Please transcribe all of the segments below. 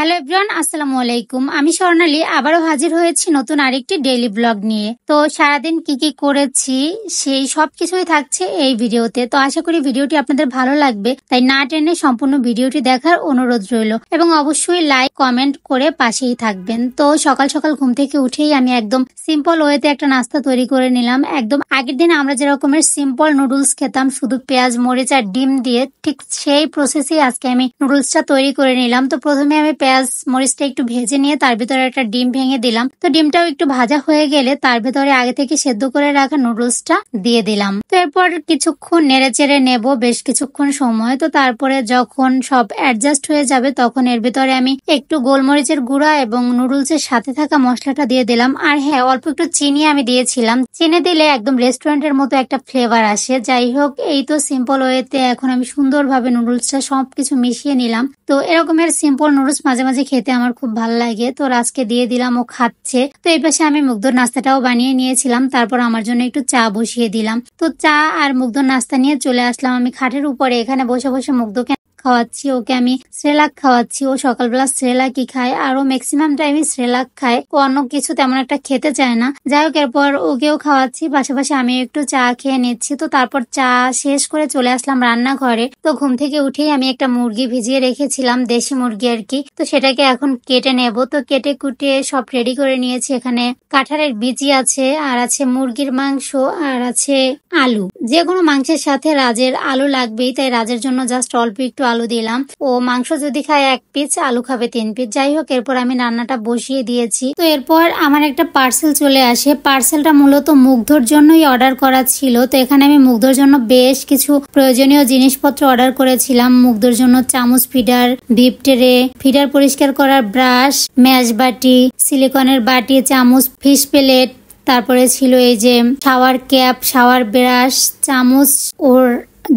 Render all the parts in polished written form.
Hello everyone, আসসালামু আলাইকুম। আমি স্বর্ণালী আবারও হাজির হয়েছি নতুন আরেকটি ডেইলি ব্লগ নিয়ে। তো সারাদিন কি কি করেছি সেই সব কিছুই থাকছে এই ভিডিওতে। তো আশা করি ভিডিওটি আপনাদের ভালো লাগবে, তাই না টেনে সম্পূর্ণ ভিডিওটি দেখার অনুরোধ রইল এবং অবশ্যই লাইক কমেন্ট করে পাশেই থাকবেন। তো সকাল সকাল ঘুম থেকে উঠেই আমি একদম সিম্পল ওয়েতে একটা নাস্তা তৈরি করে নিলাম। একদম আগের দিন আমরা যেরকমের সিম্পল নুডলস খেতাম শুধু পেঁয়াজ মরিচ আর ডিম দিয়ে, ঠিক সেই প্রসেসেই আজকে আমি নুডলসটা তৈরি করে নিলাম। তো প্রথমে আমি পেঁয়াজ মরিচটা একটু ভেজে নিয়ে তার ভিতরে একটা ডিম ভেঙে দিলাম। তো ডিমটাও একটু ভাজা হয়ে গেলে তার ভিতরে আগে থেকে সেদ্ধ করে রাখা নুডলসটা দিয়ে দিলাম। তো এরপর কিছুক্ষণ নেড়ে চেড়ে নেব, বেশ কিছুক্ষণ সময়। তো তারপরে যখন সব অ্যাডজাস্ট হয়ে যাবে তখন এর ভিতরে আমি একটু গোলমরিচের গুঁড়া এবং নুডলসের সাথে থাকা মশলাটা দিয়ে দিলাম। আর হ্যাঁ, অল্প একটু চিনি আমি দিয়েছিলাম। চিনি দিলে একদম রেস্টুরেন্টের মতো একটা ফ্লেভার আসে। যাই হোক, এই তো সিম্পল ওয়েতে এখন আমি সুন্দরভাবে নুডলসটা সবকিছু মিশিয়ে নিলাম। তো এরকমের সিম্পল নুডলস মাঝে মাঝে খেতে আমার খুব ভালো লাগে। তো রাজকে দিয়ে দিলাম, ও খাচ্ছে। তো এই পাশে আমি মুগধর নাস্তাটাও বানিয়ে নিয়েছিলাম। তারপর আমার জন্য একটু চা বসিয়ে দিলাম। তো চা আর মুগধর নাস্তা নিয়ে চলে আসলাম আমি খাটের উপরে। এখানে বসে বসে মুগ্ধকে খাওয়াচ্ছি, ওকে আমি সেরেলাক খাওয়াচ্ছি। ও সকালবেলা সেরেলাকই খায় আর ও ম্যাক্সিমাম টাইমই সেরেলাক খায়। ও অন্য কিছু তেমন একটা খেতে চায় না। যাই হোক, এরপর ওকেও খাওয়াচ্ছি, পাশাপাশি আমি একটু চা খেয়ে নিচ্ছি। তো তারপর চা শেষ করে চলে আসলাম রান্নাঘরে। তো ঘুম থেকে উঠেই আমি একটা মুরগি ভিজিয়ে রেখেছিলাম, দেশি মুরগি আর কি। তো সেটাকে এখন কেটে নেব। তো কেটে কুটে সব রেডি করে নিয়েছি। এখানে কাঁঠালের বিচি আছে, আর আছে মুরগির মাংস, আর আছে আলু। যে কোনো মাংসের সাথে রাজের আলু লাগবেই, তাই রাজের জন্য জাস্ট অল্প একটু আলু দিলাম। ও মাংস যদি খায় 1 পিস, আলু খাবে 3 পিস। যাই হোক, এরপর আমি রান্নাটা বসিয়ে দিয়েছি। তো এরপর আমার একটা পার্সেল চলে আসে। পার্সেলটা মূলত মুগ্ধর জন্যই অর্ডার করা ছিল। তো এখানে আমি মুগ্ধর জন্য বেশ কিছু প্রয়োজনীয় জিনিসপত্র অর্ডার করেছিলাম। মুগ্ধর জন্য চামচ ফিডার, ভিপ ট্রে, ফিডার পরিষ্কার করার ব্রাশ, ম্যাশ বাটি, সিলিকনের বাটি, চামচ, ফিশ প্লেট, তারপরে ছিল এই যে শাওয়ার ক্যাপ, শাওয়ার ব্রাশ, চামচ, ওর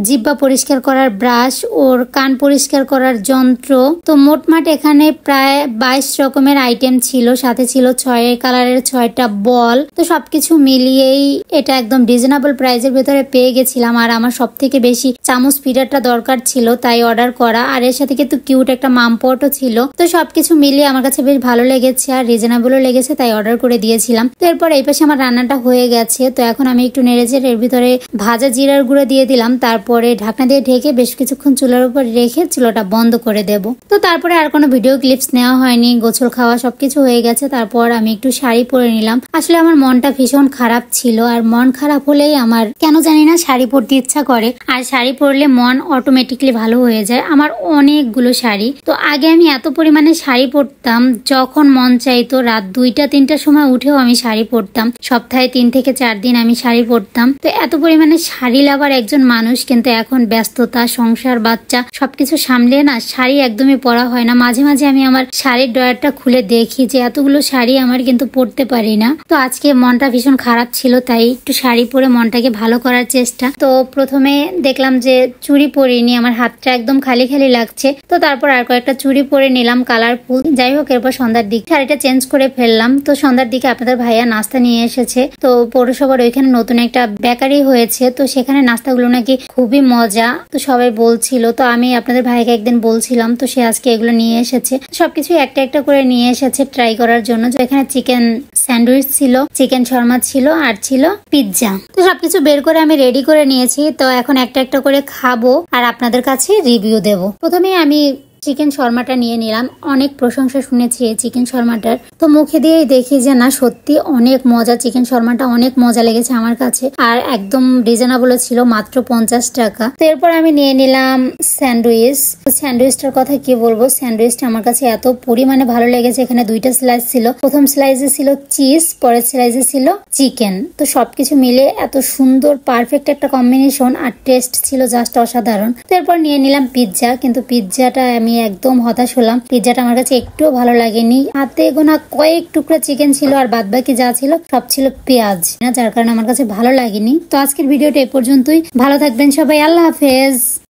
জিব্বা পরিষ্কার করার ব্রাশ, ওর কান পরিষ্কার করার যন্ত্র। তো মোটমাট এখানে প্রায় 22 রকমের আইটেম ছিল। সাথে ছিল 6 কালারের 6টা বল। তো সবকিছু মিলিয়েই এটা একদম রিজনেবল প্রাইসের ভেতরে পেয়ে গেছিলাম। আর আমার সব থেকে বেশি চামচ ফিডারটা দরকার ছিল, তাই অর্ডার করা। আর এর সাথে কিন্তু কিউট একটা মামপটও ছিল। তো সবকিছু মিলিয়ে আমার কাছে বেশ ভালো লেগেছে আর রিজনেবলও লেগেছে, তাই অর্ডার করে দিয়েছিলাম। তো এরপর এই পাশে আমার রান্নাটা হয়ে গেছে। তো এখন আমি একটু নেড়েচেড়ে এর ভিতরে ভাজা জিরার গুঁড়ো দিয়ে দিলাম। তারপরে ঢাকনা দিয়ে ঢেকে বেশ কিছুক্ষণ চুলার উপর রেখে চুলাটা বন্ধ করে দেব। তো তারপরে আর কোনো ভিডিও ক্লিপস নেওয়া হয়নি, গোছল খাওয়া সবকিছু হয়ে গেছে। তারপর আমি একটু শাড়ি পরে নিলাম। আসলে আমার মনটা ভীষণ খারাপ ছিল, আর মন খারাপ হলেই আমার কেন জানি না শাড়ি পরতে ইচ্ছা করে। আর শাড়ি পরলে মন অটোমেটিকলি ভালো হয়ে যায়। আমার অনেকগুলো শাড়ি। তো আগে আমি এত পরিমাণে শাড়ি পরতাম, যখন মন চাইতো রাত 2টা-3টার সময় উঠেও আমি শাড়ি পরতাম। সপ্তাহে 3 থেকে 4 দিন আমি শাড়ি পরতাম। তো এত পরিমাণে শাড়ি লাভার একজন মানুষ, কিন্তু এখন ব্যস্ততা, সংসার, বাচ্চা সবকিছু সামলে না শাড়ি একদমই পরা হয় না। মাঝে মাঝে আমি আমার শাড়ির ড্রয়ারটা খুলে দেখি যে এতগুলো শাড়ি আমার কিন্তু পরতে পারি না। তো আজকে মনটা ভীষণ খারাপ ছিল, তাই একটু শাড়ি পরে মনটাকে ভালো করার চেষ্টা। তো প্রথমে দেখলাম যে চুড়ি পরিনি, আমার হাতটা একদম খালি খালি লাগছে। তো তারপর আর কয়েকটা চুড়ি পরে নিলাম কালারফুল। যাই হোক, এরপর সন্ধ্যার দিকে শাড়িটা চেঞ্জ করে ফেললাম। তো সন্ধ্যার দিকে আপনাদের ভাইয়া নাস্তা নিয়ে এসেছে। তো পৌরসভার ওইখানে নতুন একটা বেকারি হয়েছে। তো সেখানে নাস্তাগুলো নাকি খুবই মজা, তো সবাই বলছিল। তো আমি আপনাদের ভাইকে একদিন বলছিলাম, তো সে আজকে এগুলো নিয়ে এসেছে। সবকিছু একটা একটা করে নিয়ে এসেছে ট্রাই করার জন্য। এখানে চিকেন স্যান্ডউইচ ছিল, চিকেন শর্মা ছিল, আর ছিল পিৎজা। তো সবকিছু বের করে আমি রেডি করে নিয়েছি। তো এখন একটা একটা করে খাবো আর আপনাদের কাছে রিভিউ দেব। প্রথমে আমি চিকেন শর্মাটা নিয়ে নিলাম। অনেক প্রশংসা শুনেছি এই চিকেন শর্মাটার। তো মুখে দিয়েই দেখি যে না, সত্যি অনেক মজা। চিকেন শর্মাটা অনেক মজা লেগেছে আমার কাছে, আর একদম রিজনেবল ছিল, মাত্র 50 টাকা। তো এরপর আমি নিয়ে নিলাম স্যান্ডউইচ। স্যান্ডউইচটার কথা কি বলবো, স্যান্ডউইচটা আমার কাছে এত পরিমাণে ভালো লেগেছে। এখানে 2টা স্লাইস ছিল। প্রথম স্লাইসে ছিল চিজ, পরের স্লাইসে ছিল চিকেন। তো সবকিছু মিলে এত সুন্দর পারফেক্ট একটা কম্বিনেশন, আর টেস্ট ছিল জাস্ট অসাধারণ। তো এরপর নিয়ে নিলাম পিৎজা। কিন্তু পিৎজাটা আমি একদম হতাশ হলাম। পিৎজাটা আমার কাছে একটুও ভালো লাগেনি। হাতে গোনা কয়েক টুকরা চিকেন ছিল, আর বাদ বাকি যা ছিল সব ছিল পেঁয়াজ, যার কারণে আমার কাছে ভালো লাগেনি। তো আজকের ভিডিওটা এ পর্যন্তই। ভালো থাকবেন সবাই, আল্লাহ হাফেজ।